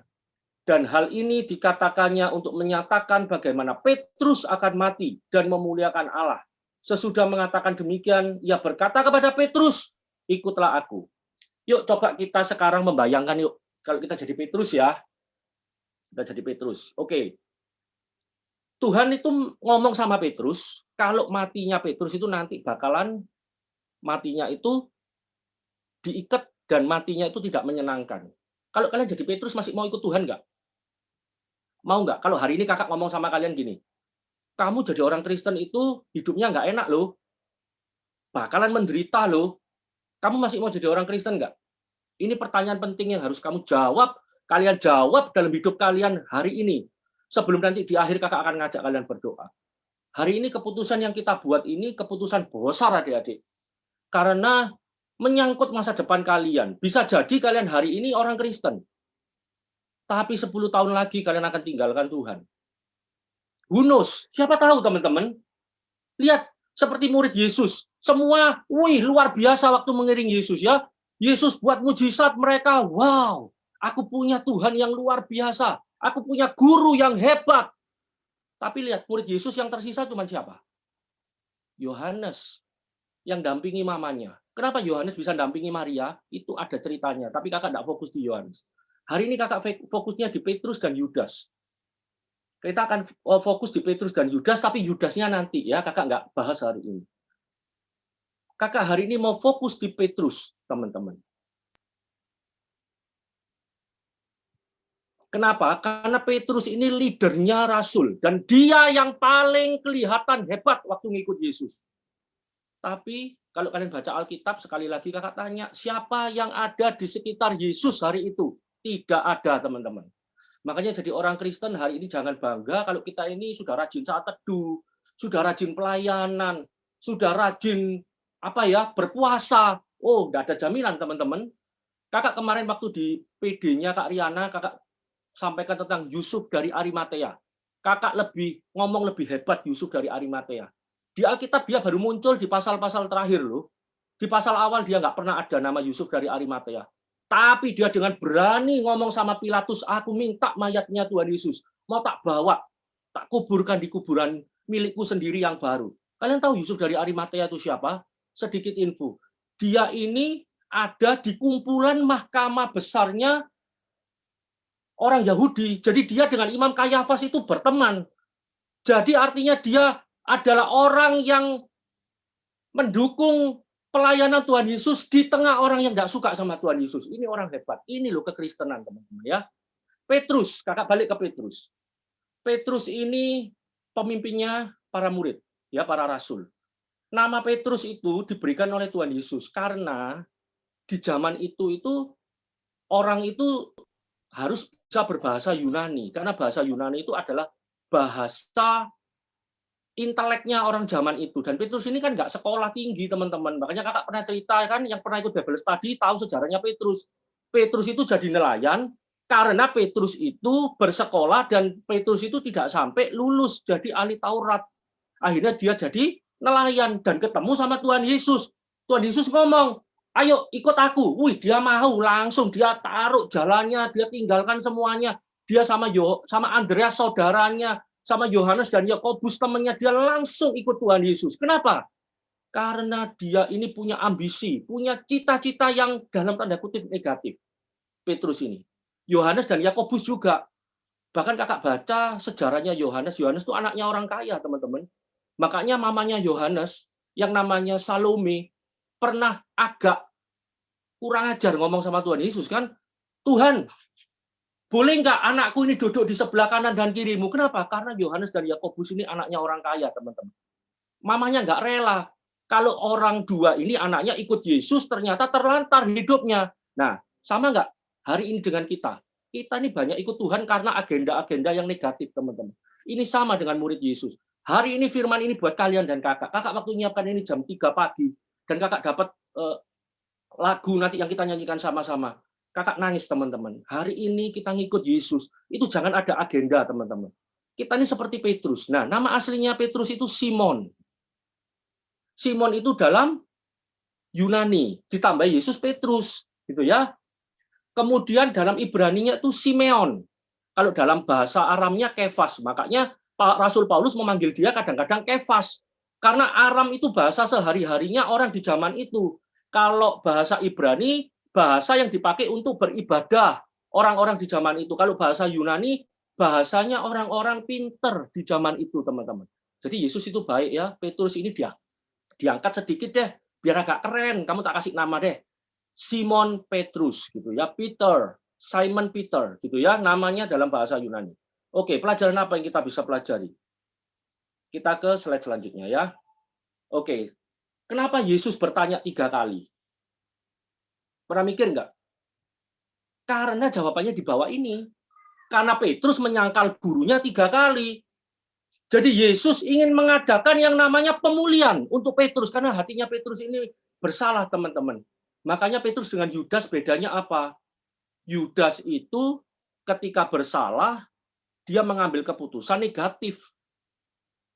dan hal ini dikatakannya untuk menyatakan bagaimana Petrus akan mati dan memuliakan Allah. Sesudah mengatakan demikian, ia berkata kepada Petrus, ikutlah aku. Yuk coba kita sekarang membayangkan yuk, kalau kita jadi Petrus ya. Kita jadi Petrus. Oke. Tuhan itu ngomong sama Petrus, kalau matinya Petrus itu nanti bakalan matinya itu diikat dan matinya itu tidak menyenangkan. Kalau kalian jadi Petrus masih mau ikut Tuhan nggak? Mau nggak? Kalau hari ini kakak ngomong sama kalian gini, kamu jadi orang Kristen itu hidupnya nggak enak loh, bakalan menderita loh. Kamu masih mau jadi orang Kristen nggak? Ini pertanyaan penting yang harus kamu jawab. Kalian jawab dalam hidup kalian hari ini. Sebelum nanti di akhir kakak akan ngajak kalian berdoa. Hari ini keputusan yang kita buat ini keputusan besar adik-adik. Karena menyangkut masa depan kalian. Bisa jadi kalian hari ini orang Kristen. Tapi 10 tahun lagi kalian akan tinggalkan Tuhan. Who knows? Siapa tahu teman-teman. Lihat, seperti murid Yesus. Semua, luar biasa waktu mengiring Yesus ya. Yesus buat mujizat mereka. Wow, aku punya Tuhan yang luar biasa. Aku punya guru yang hebat. Tapi lihat, murid Yesus yang tersisa cuma siapa? Yohanes. Yang dampingi mamanya. Kenapa Yohanes bisa dampingi Maria? Itu ada ceritanya. Tapi kakak tidak fokus di Yohanes. Hari ini kakak fokusnya di Petrus dan Yudas. Kita akan fokus di Petrus dan Yudas, tapi Yudasnya nanti ya. Kakak nggak bahas hari ini. Kakak hari ini mau fokus di Petrus, teman-teman. Kenapa? Karena Petrus ini leadernya Rasul. Dan dia yang paling kelihatan hebat waktu ngikut Yesus. Tapi kalau kalian baca Alkitab, sekali lagi kakak tanya, siapa yang ada di sekitar Yesus hari itu? Tidak ada, teman-teman. Makanya jadi orang Kristen hari ini jangan bangga kalau kita ini sudah rajin saat teduh, sudah rajin pelayanan, sudah rajin berpuasa. Oh, nggak ada jaminan, teman-teman. Kakak kemarin waktu di PD-nya Kak Riana, kakak sampaikan tentang Yusuf dari Arimatea. Kakak ngomong lebih hebat Yusuf dari Arimatea. Di Alkitab dia baru muncul di pasal-pasal terakhir loh. Di pasal awal dia nggak pernah ada nama Yusuf dari Arimatea. Tapi dia dengan berani ngomong sama Pilatus, aku minta mayatnya Tuhan Yesus. Mau tak bawa, tak kuburkan di kuburan milikku sendiri yang baru. Kalian tahu Yusuf dari Arimatea itu siapa? Sedikit info. Dia ini ada di kumpulan mahkamah besarnya orang Yahudi. Jadi dia dengan Imam Kayafas itu berteman. Jadi artinya dia adalah orang yang mendukung pelayanan Tuhan Yesus di tengah orang yang nggak suka sama Tuhan Yesus. Ini orang hebat. Ini loh kekristenan, teman-teman ya. Petrus, kakak balik ke Petrus. Petrus ini pemimpinnya para murid, ya para rasul. Nama Petrus itu diberikan oleh Tuhan Yesus karena di zaman itu orang itu harus bisa berbahasa Yunani karena bahasa Yunani itu adalah bahasa inteleknya orang zaman itu. Dan Petrus ini kan nggak sekolah tinggi, teman-teman. Makanya kakak pernah cerita kan, yang pernah ikut Bible Study tahu sejarahnya Petrus. Petrus itu jadi nelayan karena Petrus itu bersekolah dan Petrus itu tidak sampai lulus jadi ahli Taurat. Akhirnya dia jadi nelayan dan ketemu sama Tuhan Yesus. Tuhan Yesus ngomong, ayo ikut aku. Wih, dia mau langsung, dia taruh jalannya, dia tinggalkan semuanya. Dia sama Andreas saudaranya, sama Yohanes dan Yakobus temannya, dia langsung ikut Tuhan Yesus. Kenapa? Karena dia ini punya ambisi, punya cita-cita yang dalam tanda kutip negatif. Petrus ini. Yohanes dan Yakobus juga. Bahkan kakak baca sejarahnya Yohanes. Yohanes itu anaknya orang kaya, teman-teman. Makanya mamanya Yohanes, yang namanya Salome, pernah agak kurang ajar ngomong sama Tuhan Yesus kan. Tuhan, boleh nggak anakku ini duduk di sebelah kanan dan kirimu? Kenapa? Karena Yohanes dan Yakobus ini anaknya orang kaya, teman-teman. Mamanya nggak rela. Kalau orang dua ini anaknya ikut Yesus, ternyata terlantar hidupnya. Nah, sama nggak hari ini dengan kita? Kita ini banyak ikut Tuhan karena agenda-agenda yang negatif, teman-teman. Ini sama dengan murid Yesus. Hari ini firman ini buat kalian dan kakak. Kakak waktu nyiapkan ini jam 3 pagi. Dan kakak dapat lagu nanti yang kita nyanyikan sama-sama. Kakak nangis, teman-teman. Hari ini kita ngikut Yesus. Itu jangan ada agenda, teman-teman. Kita ini seperti Petrus. Nah, nama aslinya Petrus itu Simon. Simon itu dalam Yunani. Ditambah Yesus Petrus. Gitu ya. Kemudian dalam Ibraninya itu Simeon. Kalau dalam bahasa Aramnya Kefas. Makanya Rasul Paulus memanggil dia kadang-kadang Kefas. Karena Aram itu bahasa sehari-harinya orang di zaman itu. Kalau bahasa Ibrani, bahasa yang dipakai untuk beribadah orang-orang di zaman itu. Kalau bahasa Yunani, bahasanya orang-orang pinter di zaman itu, teman-teman. Jadi Yesus itu baik ya. Petrus ini dia diangkat sedikit deh, biar agak keren. Kamu tak kasih nama deh. Simon Petrus gitu ya. Peter, Simon Peter gitu ya. Namanya dalam bahasa Yunani. Oke, pelajaran apa yang kita bisa pelajari? Kita ke slide selanjutnya ya. Oke, kenapa Yesus bertanya 3 kali? Pernah mikir nggak? Karena jawabannya di bawah ini. Karena Petrus menyangkal gurunya 3 kali. Jadi Yesus ingin mengadakan yang namanya pemulihan untuk Petrus. Karena hatinya Petrus ini bersalah, teman-teman. Makanya Petrus dengan Yudas bedanya apa? Yudas itu ketika bersalah, dia mengambil keputusan negatif.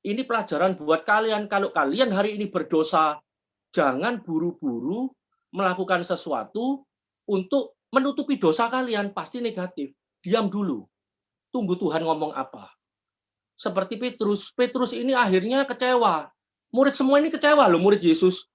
Ini pelajaran buat kalian. Kalau kalian hari ini berdosa, jangan buru-buru melakukan sesuatu untuk menutupi dosa kalian. Pasti negatif. Diam dulu. Tunggu Tuhan ngomong apa. Seperti Petrus. Petrus ini akhirnya kecewa. Murid semua ini kecewa loh, murid Yesus.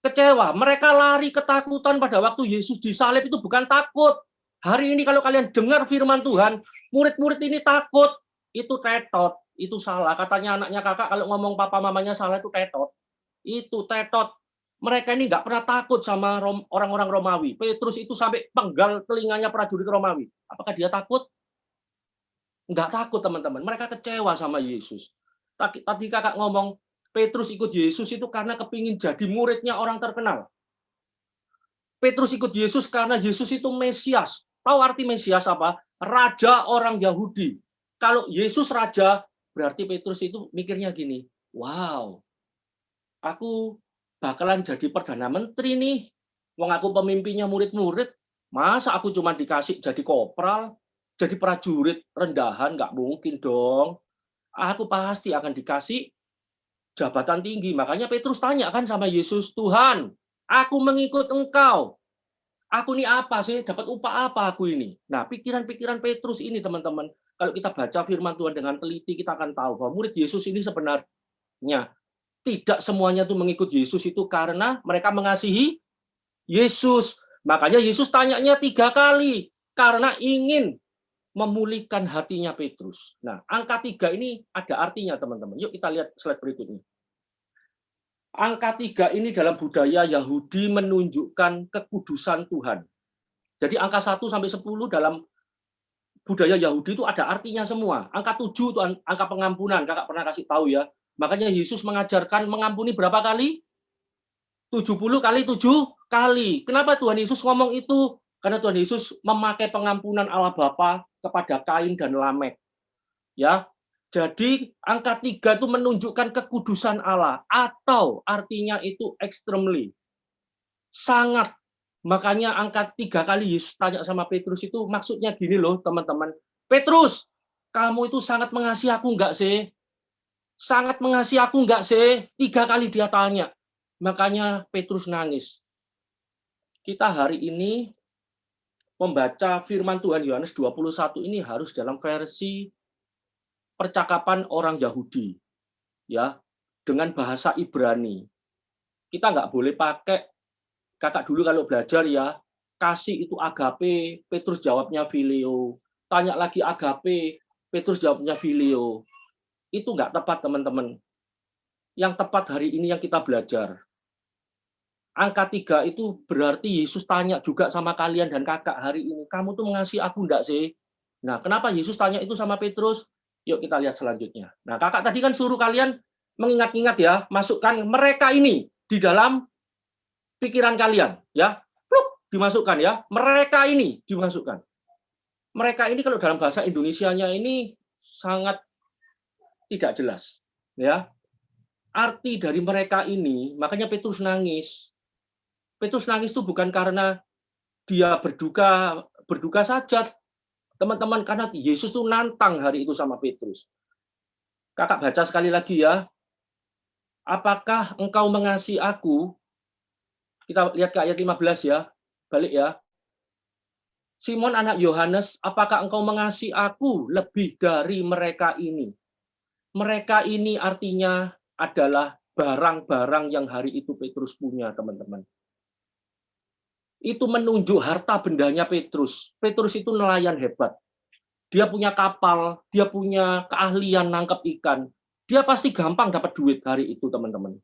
Kecewa. Mereka lari ketakutan pada waktu Yesus disalib itu bukan takut. Hari ini kalau kalian dengar firman Tuhan, murid-murid ini takut. Itu tetot. Itu salah. Katanya anaknya kakak kalau ngomong papa mamanya salah itu tetot. Itu tetot. Mereka ini nggak pernah takut sama orang-orang Romawi. Petrus itu sampai penggal telinganya prajurit Romawi. Apakah dia takut? Nggak takut, teman-teman. Mereka kecewa sama Yesus. Tadi kakak ngomong, Petrus ikut Yesus itu karena kepingin jadi muridnya orang terkenal. Petrus ikut Yesus karena Yesus itu Mesias. Tahu arti Mesias apa? Raja orang Yahudi. Kalau Yesus raja, berarti Petrus itu mikirnya gini, wow, aku bakalan jadi Perdana Menteri nih. Wong aku pemimpinnya murid-murid, masa aku cuma dikasih jadi kopral, jadi prajurit rendahan? Nggak mungkin dong. Aku pasti akan dikasih jabatan tinggi. Makanya Petrus tanya kan sama Yesus, Tuhan, aku mengikut engkau. Aku ini apa sih? Dapat upah apa aku ini? Nah, pikiran-pikiran Petrus ini, teman-teman, kalau kita baca firman Tuhan dengan teliti, kita akan tahu bahwa murid Yesus ini sebenarnya tidak semuanya tuh mengikut Yesus itu karena mereka mengasihi Yesus. Makanya Yesus tanyanya 3 kali karena ingin memulihkan hatinya Petrus. Nah, angka 3 ini ada artinya, teman-teman. Yuk kita lihat slide berikutnya. Angka 3 ini dalam budaya Yahudi menunjukkan kekudusan Tuhan. Jadi angka 1 sampai 10 dalam budaya Yahudi itu ada artinya semua. Angka 7 itu angka pengampunan. Kakak pernah kasih tahu ya. Makanya Yesus mengajarkan mengampuni berapa kali? 70 kali 7 kali. Kenapa Tuhan Yesus ngomong itu? Karena Tuhan Yesus memakai pengampunan Allah Bapa kepada Kain dan Lamek. Ya. Jadi angka 3 itu menunjukkan kekudusan Allah, atau artinya itu extremely, sangat. Makanya angka 3 kali Yesus tanya sama Petrus itu maksudnya gini loh, teman-teman. Petrus, kamu itu sangat mengasihi aku enggak sih? Sangat mengasihi aku enggak sih? 3 kali dia tanya. Makanya Petrus nangis. Kita hari ini membaca firman Tuhan Yohanes 21 ini harus dalam versi percakapan orang Yahudi, ya, dengan bahasa Ibrani. Kita nggak boleh pakai, kakak dulu kalau belajar ya, kasih itu agape, Petrus jawabnya filio, tanya lagi agape, Petrus jawabnya filio. Itu nggak tepat, teman-teman. Yang tepat hari ini yang kita belajar. Angka 3 itu berarti Yesus tanya juga sama kalian dan kakak hari ini, kamu tuh mengasihi aku enggak sih? Nah, kenapa Yesus tanya itu sama Petrus? Yuk kita lihat selanjutnya. Nah, kakak tadi kan suruh kalian mengingat-ingat ya, masukkan mereka ini di dalam pikiran kalian, ya. Pluk, dimasukkan ya. Mereka ini dimasukkan. Mereka ini kalau dalam bahasa Indonesianya ini sangat tidak jelas, ya. Arti dari mereka ini, makanya Petrus nangis. Petrus nangis itu bukan karena dia berduka saja, teman-teman, karena Yesus tuh nantang hari itu sama Petrus. Kakak baca sekali lagi ya. Apakah engkau mengasihi aku? Kita lihat ke ayat 15 ya. Balik ya. Simon anak Yohanes, apakah engkau mengasihi aku lebih dari mereka ini? Mereka ini artinya adalah barang-barang yang hari itu Petrus punya, teman-teman. Itu menunjuk harta bendanya Petrus. Petrus itu nelayan hebat. Dia punya kapal, dia punya keahlian nangkep ikan. Dia pasti gampang dapat duit hari itu, teman-teman.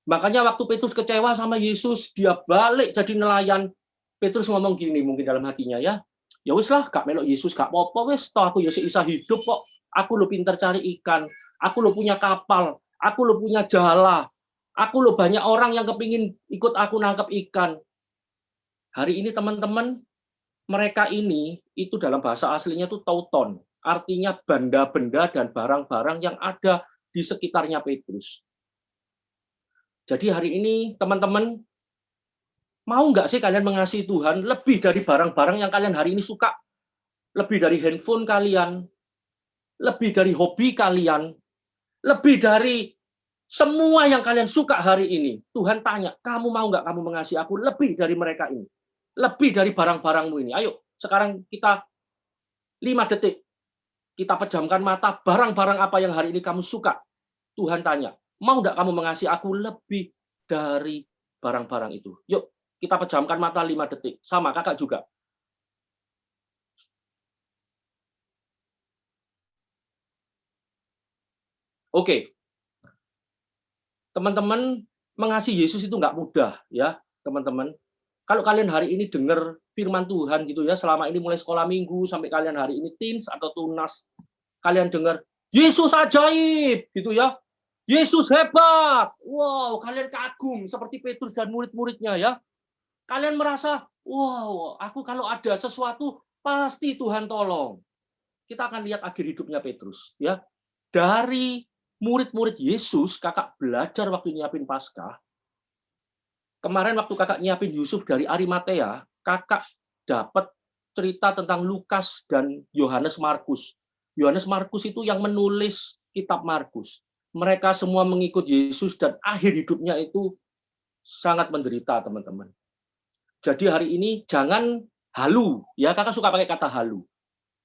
Makanya waktu Petrus kecewa sama Yesus, dia balik jadi nelayan. Petrus ngomong gini mungkin dalam hatinya ya. Ya wis lah, gak melok Yesus, gak apa-apa wis, toh aku ya bisa hidup kok. Aku lo pintar cari ikan, aku lo punya kapal, aku lo punya jala, aku lo banyak orang yang kepingin ikut aku nangkep ikan. Hari ini teman-teman, mereka ini itu dalam bahasa aslinya itu tauton, artinya benda-benda dan barang-barang yang ada di sekitarnya Petrus. Jadi hari ini teman-teman, mau nggak sih kalian mengasihi Tuhan lebih dari barang-barang yang kalian hari ini suka, lebih dari handphone kalian, lebih dari hobi kalian, lebih dari semua yang kalian suka hari ini. Tuhan tanya, kamu mau nggak kamu mengasihi aku lebih dari mereka ini? Lebih dari barang-barangmu ini. Ayo, sekarang kita 5 detik. Kita pejamkan mata, barang-barang apa yang hari ini kamu suka? Tuhan tanya, mau nggak kamu mengasihi aku lebih dari barang-barang itu? Yuk, kita pejamkan mata 5 detik. Sama, kakak juga. Oke. Teman-teman, mengasihi Yesus itu nggak mudah, ya, teman-teman. Kalau kalian hari ini dengar firman Tuhan gitu ya, selama ini mulai sekolah minggu sampai kalian hari ini teens atau tunas, kalian dengar Yesus ajaib gitu ya. Yesus hebat. Wow, kalian kagum seperti Petrus dan murid-muridnya ya. Kalian merasa, wow, aku kalau ada sesuatu pasti Tuhan tolong. Kita akan lihat akhir hidupnya Petrus ya. Dari murid-murid Yesus, kakak belajar waktu nyiapin Paskah. Kemarin waktu kakak nyiapin Yusuf dari Arimatea, kakak dapat cerita tentang Lukas dan Yohanes Markus. Yohanes Markus itu yang menulis kitab Markus. Mereka semua mengikut Yesus dan akhir hidupnya itu sangat menderita, teman-teman. Jadi hari ini jangan halu, ya kakak suka pakai kata halu.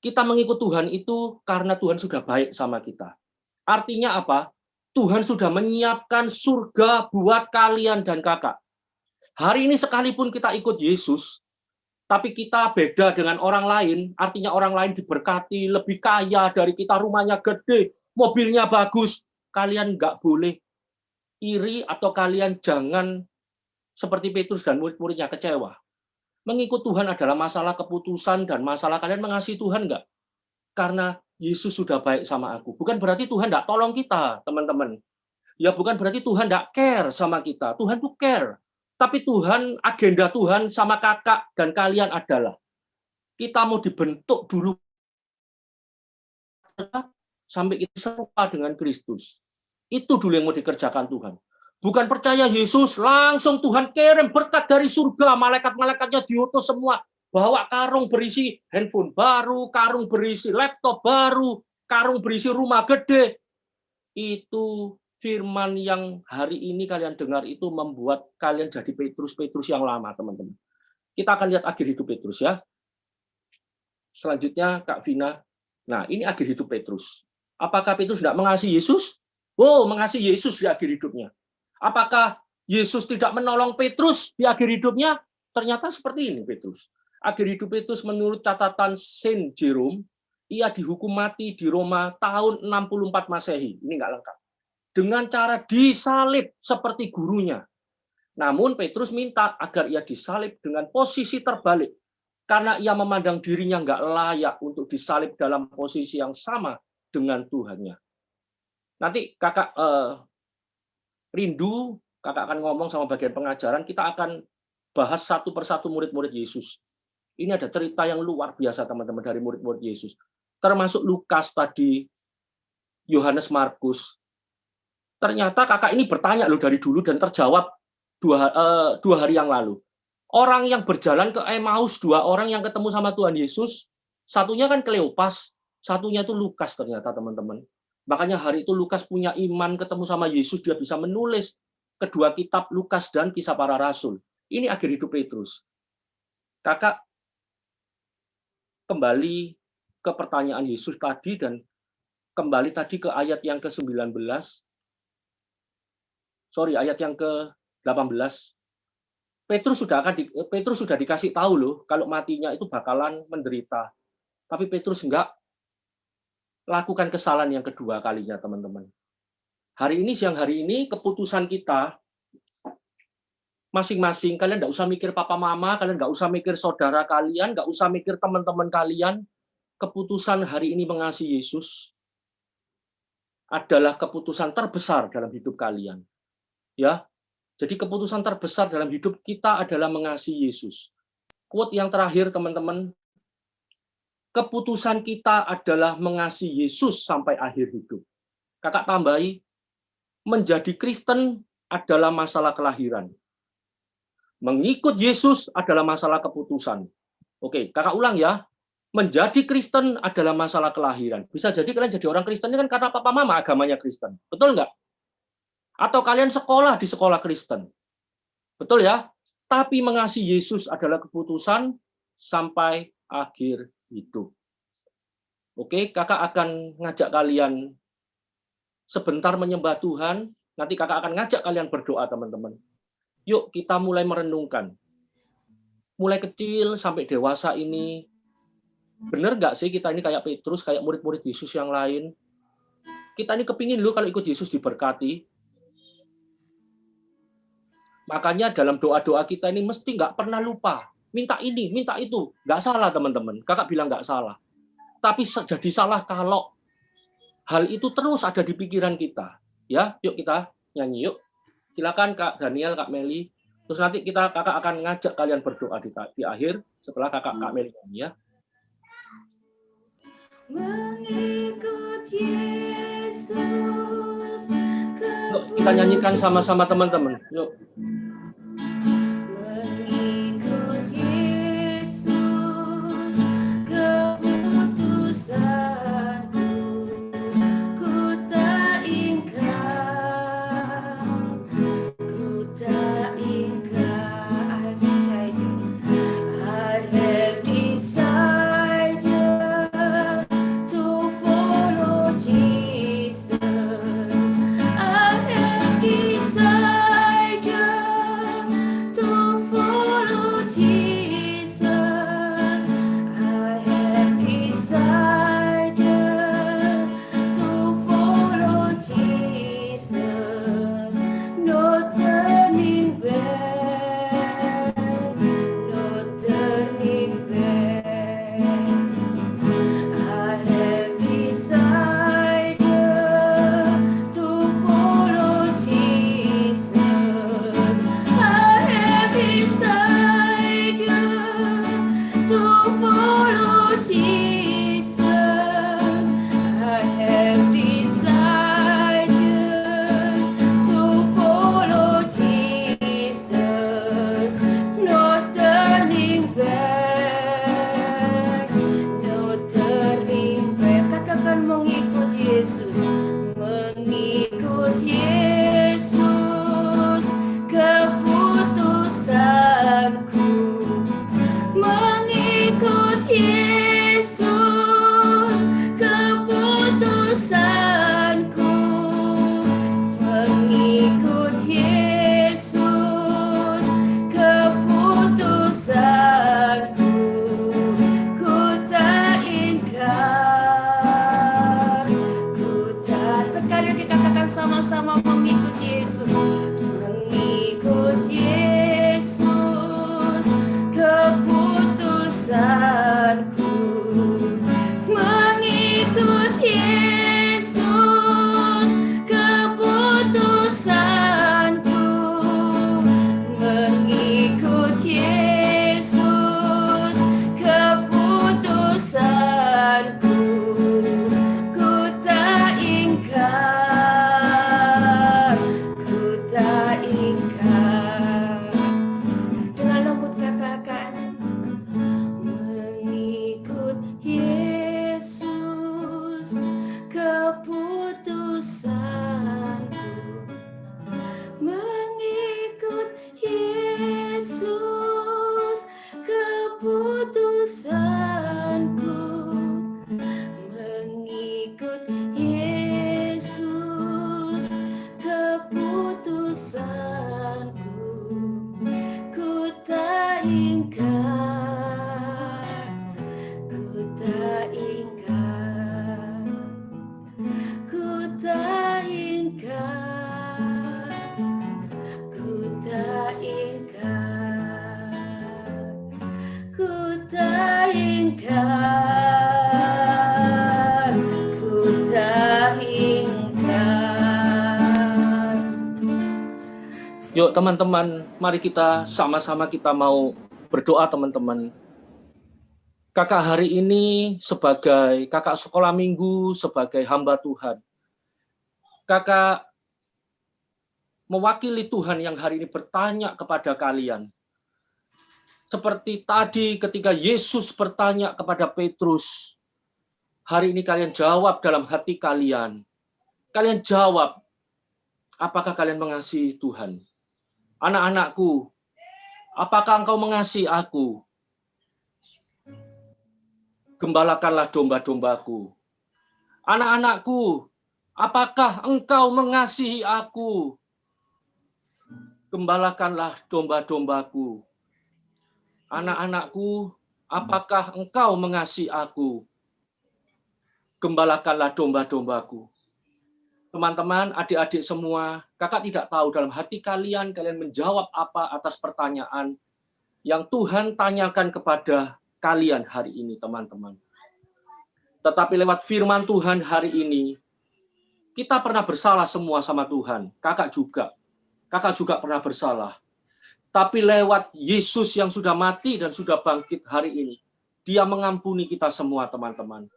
Kita mengikut Tuhan itu karena Tuhan sudah baik sama kita. Artinya apa? Tuhan sudah menyiapkan surga buat kalian dan kakak. Hari ini sekalipun kita ikut Yesus, tapi kita beda dengan orang lain, artinya orang lain diberkati, lebih kaya dari kita, rumahnya gede, mobilnya bagus. Kalian nggak boleh iri atau kalian jangan seperti Petrus dan murid-muridnya kecewa. Mengikut Tuhan adalah masalah keputusan dan masalah kalian mengasihi Tuhan nggak? Karena Yesus sudah baik sama aku. Bukan berarti Tuhan nggak tolong kita, teman-teman. Ya bukan berarti Tuhan nggak care sama kita. Tuhan tuh care. Tapi Tuhan, agenda Tuhan sama kakak dan kalian adalah kita mau dibentuk dulu sampai kita serupa dengan Kristus. Itu dulu yang mau dikerjakan Tuhan. Bukan percaya Yesus, langsung Tuhan kirim berkat dari surga, malaikat-malaikatnya diutus semua, bawa karung berisi handphone baru, karung berisi laptop baru, karung berisi rumah gede. Itu firman yang hari ini kalian dengar itu membuat kalian jadi Petrus-Petrus yang lama, teman-teman. Kita akan lihat akhir hidup Petrus ya. Selanjutnya Kak Vina. Nah, ini akhir hidup Petrus. Apakah Petrus tidak mengasihi Yesus? Oh, mengasihi Yesus di akhir hidupnya. Apakah Yesus tidak menolong Petrus di akhir hidupnya? Ternyata seperti ini Petrus. Akhir hidup Petrus menurut catatan Saint Jerome, ia dihukum mati di Roma tahun 64 Masehi. Ini nggak lengkap. Dengan cara disalib seperti gurunya. Namun Petrus minta agar ia disalib dengan posisi terbalik. Karena ia memandang dirinya nggak layak untuk disalib dalam posisi yang sama dengan Tuhannya. Nanti kakak rindu, kakak akan ngomong sama bagian pengajaran, kita akan bahas satu persatu murid-murid Yesus. Ini ada cerita yang luar biasa teman-teman dari murid-murid Yesus. Termasuk Lukas tadi, Yohanes Markus. Ternyata kakak ini bertanya loh dari dulu dan terjawab dua hari yang lalu. Orang yang berjalan ke Emmaus, 2 orang yang ketemu sama Tuhan Yesus, satunya kan Kleopas, satunya itu Lukas ternyata teman-teman. Makanya hari itu Lukas punya iman ketemu sama Yesus, dia bisa menulis kedua kitab Lukas dan Kisah Para Rasul. Ini akhir hidup Petrus. Kakak kembali ke pertanyaan Yesus tadi dan kembali tadi ke ayat yang ke-19. Ayat yang ke-18. Petrus sudah dikasih tahu loh kalau matinya itu bakalan menderita. Tapi Petrus enggak lakukan kesalahan yang kedua kalinya, teman-teman. Siang hari ini, keputusan kita masing-masing, kalian nggak usah mikir papa mama, kalian nggak usah mikir saudara kalian, nggak usah mikir teman-teman kalian. Keputusan hari ini mengasihi Yesus adalah keputusan terbesar dalam hidup kalian. Ya, jadi keputusan terbesar dalam hidup kita adalah mengasihi Yesus. Quote yang terakhir, teman-teman. Keputusan kita adalah mengasihi Yesus sampai akhir hidup. Kakak tambahi, menjadi Kristen adalah masalah kelahiran. Mengikut Yesus adalah masalah keputusan. Oke, kakak ulang ya. Menjadi Kristen adalah masalah kelahiran. Bisa jadi kalian jadi orang Kristen kan karena papa mama agamanya Kristen. Betul nggak? Atau kalian sekolah di sekolah Kristen. Betul ya? Tapi mengasihi Yesus adalah keputusan sampai akhir hidup. Oke, kakak akan ngajak kalian sebentar menyembah Tuhan. Nanti kakak akan ngajak kalian berdoa, teman-teman. Yuk kita mulai merenungkan. Mulai kecil sampai dewasa ini, benar nggak sih kita ini kayak Petrus, kayak murid-murid Yesus yang lain? Kita ini kepingin loh kalau ikut Yesus diberkati. Makanya dalam doa-doa kita ini mesti nggak pernah lupa. Minta ini, minta itu. Nggak salah, teman-teman. Kakak bilang nggak salah. Tapi jadi salah kalau hal itu terus ada di pikiran kita. Ya, yuk kita nyanyi yuk. Silakan Kak Daniel, Kak Meli. Terus nanti kakak akan ngajak kalian berdoa di akhir setelah Kak Meli nyanyi ya. Mengikut Yesus. Yuk kita nyanyikan sama-sama teman-teman. Yuk. Mengikut Yesus, keputusanku, ku tak ingkar, ku tak ingkar. I have decided to follow Jesus. I have decided to follow Jesus. I have decided to follow Jesus. No turning back, no turning back. I have decided to follow Jesus. I have decided to follow Jesus. I have decided to follow Jesus. No turning back, no turning back. Katakan mengikut Yesus, mengikut Yesus, keputusanku. Mengikut Yesus, keputusanku. Mengikut Yesus, keputusanku. Ku tak ingkar, ku tak. Sekali lagi katakan sama-sama, mengikut Yesus. Mengikut Yesus, keputusanku. Mengikut Yesus, keputusanku. Mengikut Yesus, keputusanku. Ku tak ingkar, ku tak ingkar. Dengan lembut katakan, mengikut Yesus, keputusanku. Mengikut Yesus, keputusanku. Mengikut Yesus, keputusanku. Ku tak ingkar, ku tak ingkar, ku tak ingkar, ku tak ingkar, ku tak ingkar, ku tak ingkar. Yuk teman-teman, mari kita sama-sama kita mau berdoa teman-teman. Kakak hari ini sebagai kakak sekolah minggu, sebagai hamba Tuhan. Kakak mewakili Tuhan yang hari ini bertanya kepada kalian. Seperti tadi ketika Yesus bertanya kepada Petrus, hari ini kalian jawab dalam hati kalian. Kalian jawab, apakah kalian mengasihi Tuhan? Anak-anakku, apakah engkau mengasihi aku? Gembalakanlah domba-dombaku. Anak-anakku, apakah engkau mengasihi aku? Gembalakanlah domba-dombaku. Anak-anakku, apakah engkau mengasihi aku? Gembalakanlah domba-dombaku. Teman-teman, adik-adik semua, kakak tidak tahu dalam hati kalian menjawab apa atas pertanyaan yang Tuhan tanyakan kepada kalian hari ini, teman-teman. Tetapi lewat firman Tuhan hari ini, Kita pernah bersalah semua sama Tuhan. Kakak juga pernah bersalah. Tapi lewat Yesus yang sudah mati dan sudah bangkit hari ini, Dia mengampuni kita semua, teman-teman.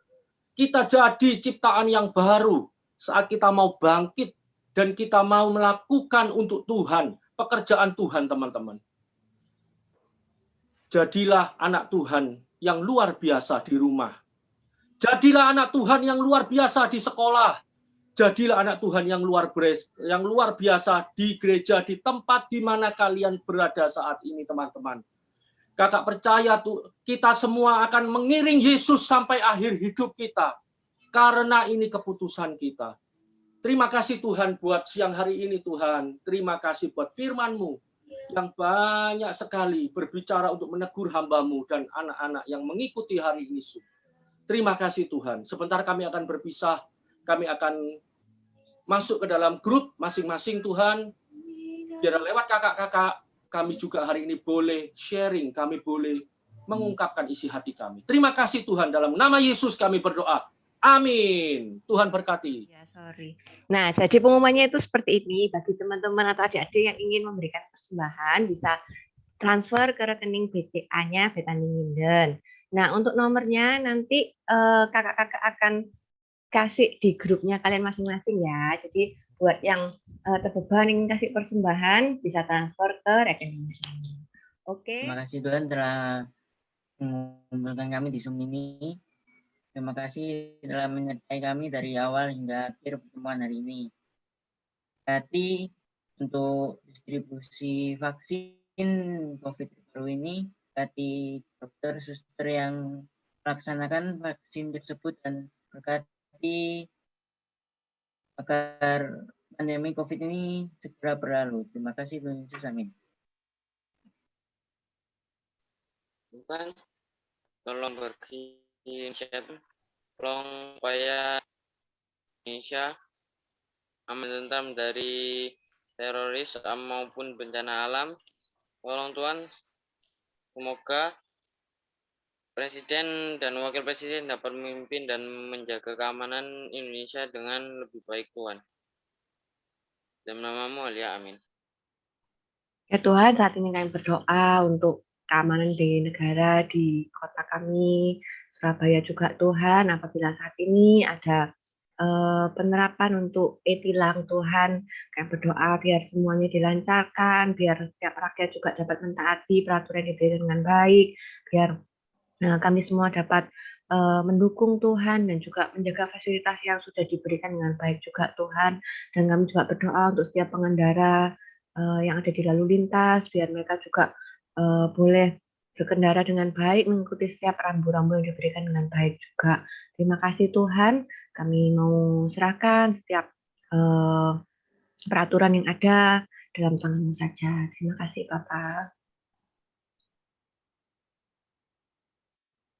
Kita jadi ciptaan yang baru saat kita mau bangkit dan kita mau melakukan untuk Tuhan, pekerjaan Tuhan, teman-teman. Jadilah anak Tuhan yang luar biasa di rumah. Jadilah anak Tuhan yang luar biasa di sekolah. Jadilah anak Tuhan yang luar biasa di gereja, di tempat di mana kalian berada saat ini, teman-teman. Kakak percaya kita semua akan mengiring Yesus sampai akhir hidup kita. Karena ini keputusan kita. Terima kasih Tuhan buat siang hari ini, Tuhan. Terima kasih buat firman-Mu yang banyak sekali berbicara untuk menegur hamba-Mu dan anak-anak yang mengikuti hari ini. Terima kasih Tuhan. Sebentar kami akan berpisah. Kami akan masuk ke dalam grup masing-masing, Tuhan. Biar lewat kakak-kakak, kami juga hari ini boleh sharing, kami boleh mengungkapkan isi hati kami. Terima kasih Tuhan, dalam nama Yesus kami berdoa. Amin. Tuhan berkati. Ya, sorry. Nah, jadi pengumumannya itu seperti ini. Bagi teman-teman atau adik-adik yang ingin memberikan persembahan, bisa transfer ke rekening BCA-nya Betani Nginden. Nah, untuk nomornya nanti kakak-kakak akan kasih di grupnya kalian masing-masing ya. Jadi buat yang terbeban ingin kasih persembahan, bisa transfer ke rekening ini. Oke. Terima kasih Tuhan telah mengumpulkan kami di Zoom ini. Terima kasih telah menyertai kami dari awal hingga akhir pertemuan hari ini. Berarti untuk distribusi vaksin COVID baru ini, berarti dokter, suster yang melaksanakan vaksin tersebut dan berkati agar pandemi COVID ini segera berlalu. Terima kasih Tuhan Yesus, amin. Tuhan, tolong bagi inisiatif, tolong supaya Indonesia aman tentram dari teroris maupun bencana alam. Tolong Tuhan, semoga Presiden dan Wakil Presiden dapat memimpin dan menjaga keamanan Indonesia dengan lebih baik Tuhan. Dalam nama-Mu, ya amin. Ya Tuhan, saat ini kami berdoa untuk keamanan di negara, di kota kami, Surabaya juga Tuhan, apabila saat ini ada penerapan untuk e-tilang Tuhan, kami berdoa biar semuanya dilancarkan, biar setiap rakyat juga dapat mentaati peraturan yang diberikan dengan baik, biar kami semua dapat mendukung Tuhan dan juga menjaga fasilitas yang sudah diberikan dengan baik juga Tuhan. Dan kami juga berdoa untuk setiap pengendara yang ada di lalu lintas, biar mereka juga boleh berkendara dengan baik, mengikuti setiap rambu-rambu yang diberikan dengan baik juga. Terima kasih Tuhan, kami mau serahkan setiap peraturan yang ada dalam tangan-Mu saja. Terima kasih Bapak.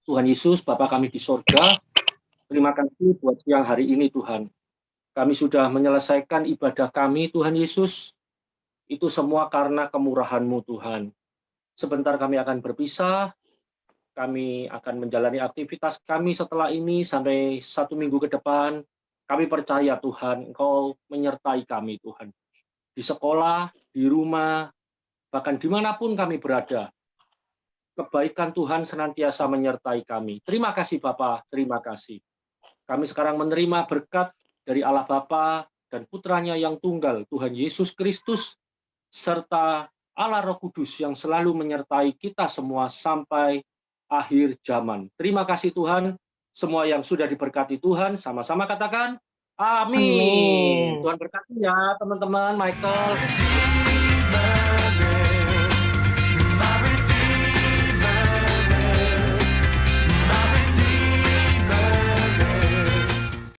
Tuhan Yesus, Bapa kami di sorga, terima kasih buat siang hari ini Tuhan. Kami sudah menyelesaikan ibadah kami Tuhan Yesus, itu semua karena kemurahan-Mu Tuhan. Sebentar kami akan berpisah, kami akan menjalani aktivitas kami setelah ini sampai 1 minggu ke depan. Kami percaya Tuhan, Engkau menyertai kami Tuhan. Di sekolah, di rumah, bahkan dimanapun kami berada. Kebaikan Tuhan senantiasa menyertai kami. Terima kasih Bapa, terima kasih. Kami sekarang menerima berkat dari Allah Bapa dan Putranya yang tunggal, Tuhan Yesus Kristus, serta Allah Roh Kudus yang selalu menyertai kita semua sampai akhir zaman. Terima kasih Tuhan, semua yang sudah diberkati Tuhan, sama-sama katakan, amin. Tuhan berkati ya teman-teman, Michael.